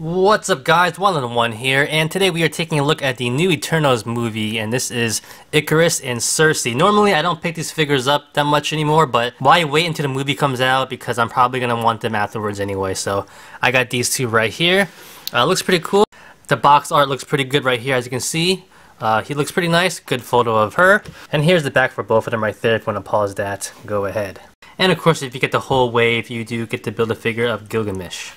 What's up guys, One here, and today we are taking a look at the new Eternals movie, and this is IKARIS and SERSI. Normally I don't pick these figures up that much anymore, but why wait until the movie comes out, because I'm probably going to want them afterwards anyway, so I got these two right here. Looks pretty cool. The box art looks pretty good right here, as you can see. He looks pretty nice, good photo of her. And here's the back for both of them right there. If you want to pause that, go ahead. And of course, if you get the whole wave, you do get to build a figure of Gilgamesh.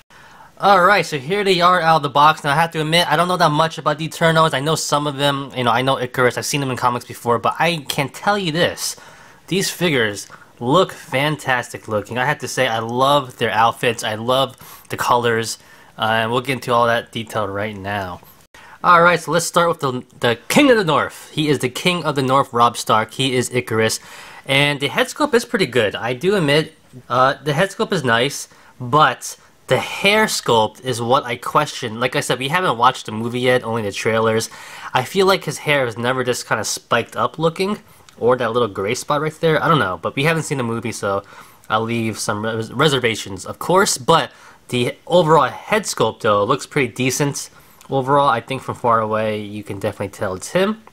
Alright, so here they are out of the box. Now I have to admit, I don't know that much about the Eternals. I know some of them, I know IKARIS, I've seen them in comics before, but I can tell you this. These figures look fantastic looking. I have to say, I love their outfits, I love the colors, and we'll get into all that detail right now. Alright, so let's start with the King of the North. He is the King of the North, Robb Stark. He is IKARIS. And the head sculpt is pretty good. I do admit, the head sculpt is nice, but the hair sculpt is what I question. Like I said, we haven't watched the movie yet, only the trailers. I feel like his hair is never just kind of spiked up looking, or that little gray spot right there. I don't know, but we haven't seen the movie, so I'll leave some reservations, of course. But the overall head sculpt, though, looks pretty decent. Overall, I think from far away, you can definitely tell it's him.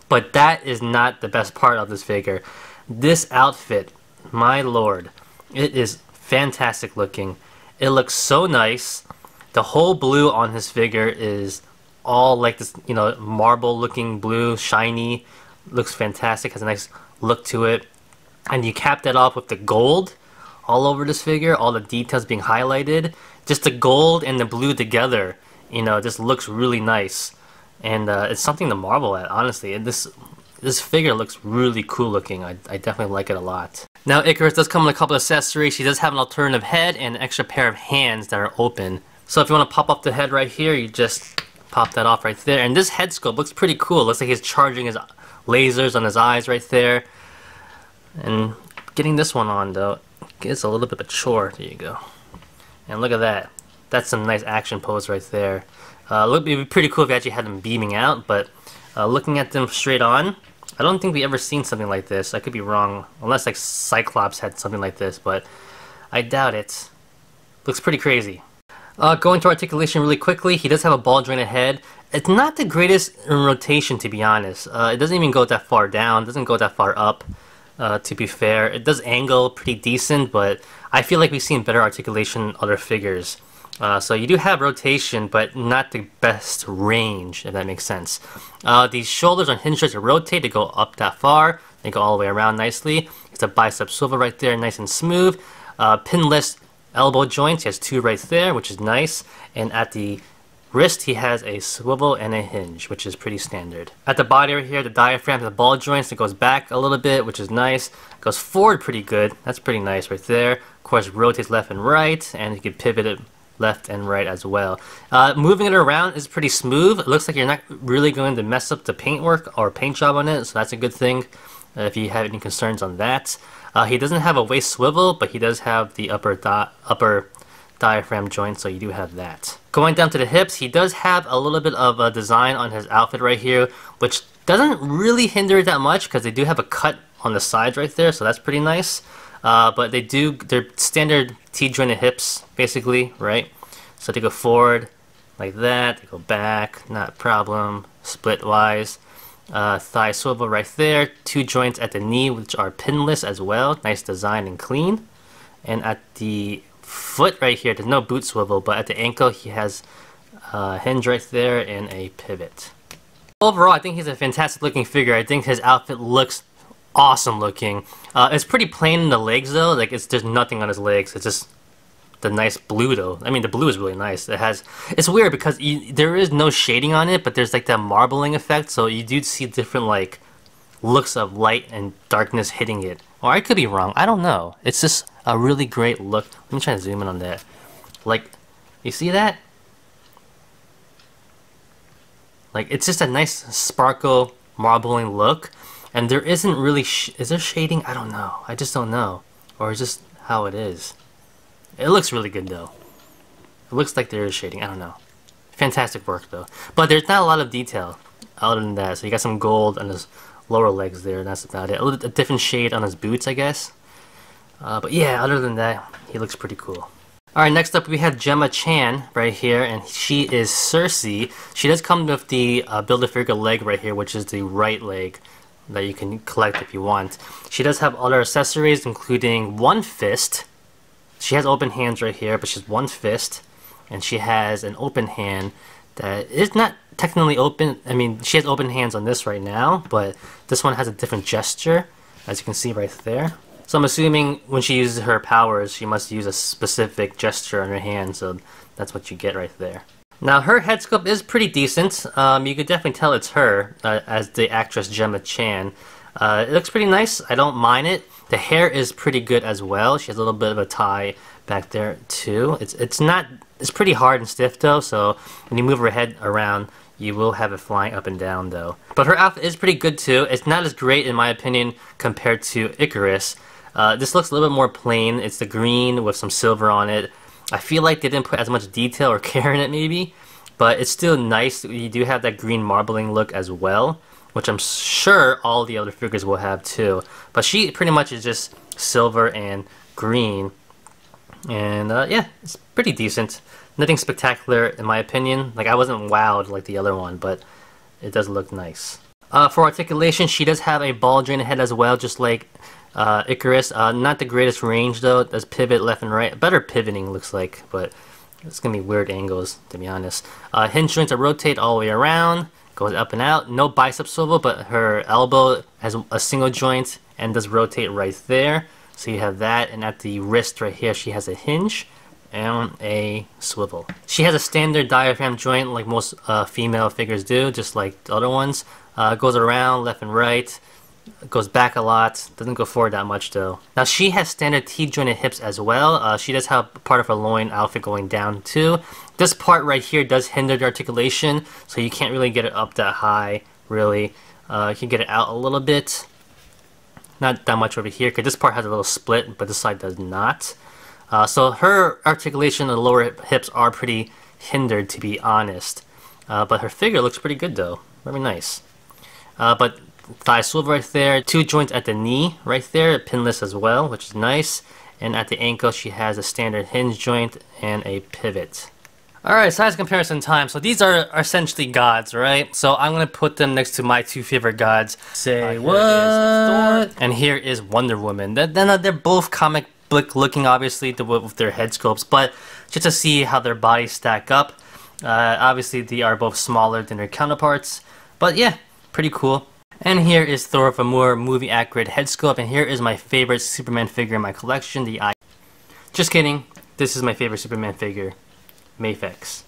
But that is not the best part of this figure. This outfit, my lord, it is fantastic looking. It looks so nice. The whole blue on his figure is all like this, marble looking blue, shiny. Looks fantastic, has a nice look to it. And you cap that off with the gold all over this figure, all the details being highlighted. Just the gold and the blue together, just looks really nice. And it's something to marvel at, honestly. And this figure looks really cool looking. I definitely like it a lot. Now, IKARIS does come with a couple of accessories. She does have an alternative head and an extra pair of hands that are open. So if you want to pop off the head right here, you just pop that off right there. And this head sculpt looks pretty cool. Looks like he's charging his lasers on his eyes right there. And getting this one on, though, is a little bit of a chore. There you go. And look at that. That's some nice action pose right there. It'd be pretty cool if you actually had them beaming out, but looking at them straight on, I don't think we ever seen something like this. I could be wrong, unless like Cyclops had something like this, but I doubt it. Looks pretty crazy. Going to articulation really quickly, he does have a ball jointed head. It's not the greatest in rotation, to be honest. It doesn't even go that far down, doesn't go that far up, to be fair. It does angle pretty decent, but I feel like we've seen better articulation in other figures. So you do have rotation, but not the best range, if that makes sense. These shoulders are hinged to rotate, they go up that far, they go all the way around nicely. It's a bicep swivel right there, nice and smooth. Pinless elbow joints, he has two right there, which is nice. And at the wrist, he has a swivel and a hinge, which is pretty standard. At the body right here, the diaphragm has the ball joints, it goes back a little bit, which is nice. It goes forward pretty good, that's pretty nice right there. Of course, rotates left and right, and you can pivot it left and right as well. Moving it around is pretty smooth. It looks like you're not really going to mess up the paintwork or paint job on it, so that's a good thing if you have any concerns on that. He doesn't have a waist swivel, but he does have the upper diaphragm joint, so you do have that. Going down to the hips, he does have a little bit of a design on his outfit right here, which doesn't really hinder it that much because they do have a cut on the sides right there, so that's pretty nice. But they're standard T-jointed hips, basically, right? So they go forward like that, they go back, not a problem, split-wise. Thigh swivel right there, two joints at the knee, which are pinless as well, nice design and clean. And at the foot right here, there's no boot swivel, but at the ankle he has a hinge right there and a pivot. Overall, I think he's a fantastic looking figure. I think his outfit looks awesome looking. It's pretty plain in the legs though, like there's nothing on his legs, it's just the nice blue though. I mean, the blue is really nice. It's weird because there is no shading on it, but there's like that marbling effect, so you do see different like looks of light and darkness hitting it. Or I could be wrong, I don't know. It's just a really great look. Let me try to zoom in on that. Like, you see that? Like, it's just a nice sparkle marbling look. And there isn't really, is there shading? I don't know. I just don't know. Or is just how it is. It looks really good though. It looks like there is shading. I don't know. Fantastic work though. But there's not a lot of detail other than that. So you got some gold on his lower legs there, and that's about it. A different shade on his boots, I guess. But yeah, other than that, he looks pretty cool. Alright, next up we have Gemma Chan right here, and she is Sersi. She does come with the Build-A-Figure leg right here, which is the right leg that you can collect if you want. She does have other accessories, including one fist. She has open hands right here, but she has one fist. And she has an open hand that is not technically open. I mean, she has open hands on this right now, but this one has a different gesture, as you can see right there. So I'm assuming when she uses her powers, she must use a specific gesture on her hand, so that's what you get right there. Now, her head sculpt is pretty decent. You could definitely tell it's her, as the actress Gemma Chan. It looks pretty nice. I don't mind it. The hair is pretty good as well. She has a little bit of a tie back there too. It's pretty hard and stiff though, so when you move her head around, you will have it flying up and down though. But her outfit is pretty good too. It's not as great in my opinion compared to IKARIS. This looks a little bit more plain. It's the green with some silver on it. I feel like they didn't put as much detail or care in it maybe, but it's still nice. You do have that green marbling look as well, which I'm sure all the other figures will have too. But she pretty much is just silver and green. And yeah, it's pretty decent. Nothing spectacular in my opinion. Like, I wasn't wowed like the other one, but it does look nice. For articulation, she does have a ball jointed head as well, just like IKARIS. Not the greatest range though. It does pivot left and right. Better pivoting looks like, but it's gonna be weird angles to be honest. Hinge joints are rotate all the way around, goes up and out. No bicep swivel, but her elbow has a single joint and does rotate right there. So you have that, and at the wrist right here, she has a hinge and a swivel. She has a standard diaphragm joint like most female figures do, just like the other ones. Goes around left and right, goes back a lot, doesn't go forward that much though. Now she has standard T-jointed hips as well. She does have part of her loin outfit going down too. This part right here does hinder the articulation, so you can't really get it up that high, really. You can get it out a little bit. Not that much over here, because this part has a little split, but this side does not. So her articulation and the lower hips are pretty hindered, to be honest. But her figure looks pretty good, though. Very nice. But thigh swivel right there. Two joints at the knee right there, pinless as well, which is nice. And at the ankle, she has a standard hinge joint and a pivot. Alright, size comparison time. So these are essentially gods, right? So I'm going to put them next to my two favorite gods. Say what? And here is Wonder Woman. They're both comic book looking, obviously, with their head sculpts. But just to see how their bodies stack up. Obviously, they are both smaller than their counterparts. But yeah, pretty cool. And here is Thor with a more movie-accurate head sculpt. And here is my favorite Superman figure in my collection, the Eye. Just kidding. This is my favorite Superman figure. Mafex.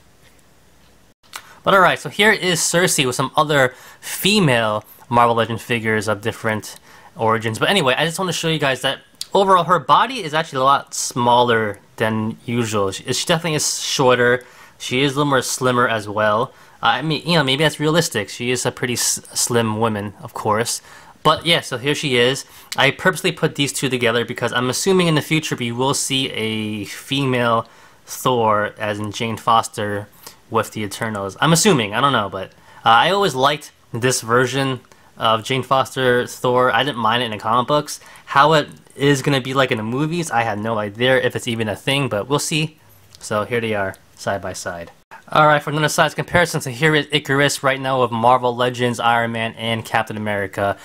But alright, so here is Sersi with some other female Marvel Legends figures of different origins. But anyway, I just want to show you guys that overall her body is actually a lot smaller than usual. She definitely is shorter. She is a little more slimmer as well. I mean, you know, maybe that's realistic. She is a pretty slim woman, of course. But yeah, so here she is. I purposely put these two together because I'm assuming in the future we will see a female Thor, as in Jane Foster, with the Eternals. I'm assuming, I don't know, but I always liked this version of Jane Foster Thor. I didn't mind it in the comic books. How it is going to be like in the movies, I have no idea if it's even a thing, but we'll see. So here they are, side by side. Alright, for another size comparison, so here is IKARIS right now with Marvel Legends, Iron Man, and Captain America.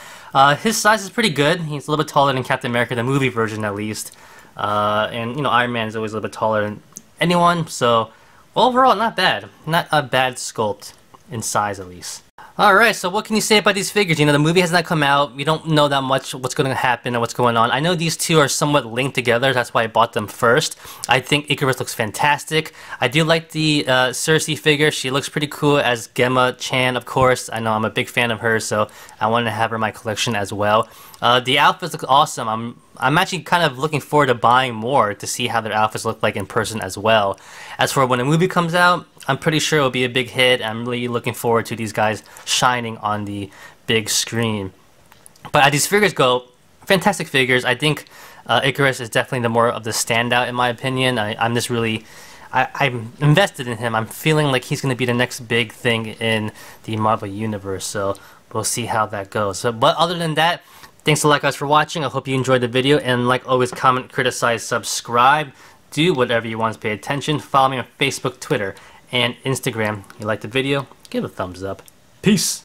His size is pretty good. He's a little bit taller than Captain America, the movie version at least. And, you know, Iron Man is always a little bit taller than anyone, so overall not bad. Not a bad sculpt, in size at least. Alright, so what can you say about these figures? You know, the movie has not come out. We don't know that much what's going to happen or what's going on. I know these two are somewhat linked together. That's why I bought them first. I think IKARIS looks fantastic. I do like the Sersi figure. She looks pretty cool as Gemma Chan, of course. I know I'm a big fan of hers, so I wanted to have her in my collection as well. The outfits look awesome. I'm actually kind of looking forward to buying more to see how their outfits look like in person as well. As for when a movie comes out, I'm pretty sure it'll be a big hit. I'm really looking forward to these guys shining on the big screen. But as these figures go, fantastic figures. I think IKARIS is definitely the more of the standout in my opinion. I'm just really... I'm invested in him. I'm feeling like he's going to be the next big thing in the Marvel Universe. So we'll see how that goes. But other than that, thanks a lot guys for watching. I hope you enjoyed the video. And like always, comment, criticize, subscribe. do whatever you want to pay attention. Follow me on Facebook, Twitter, and Instagram. You like the video? Give it a thumbs up. Peace!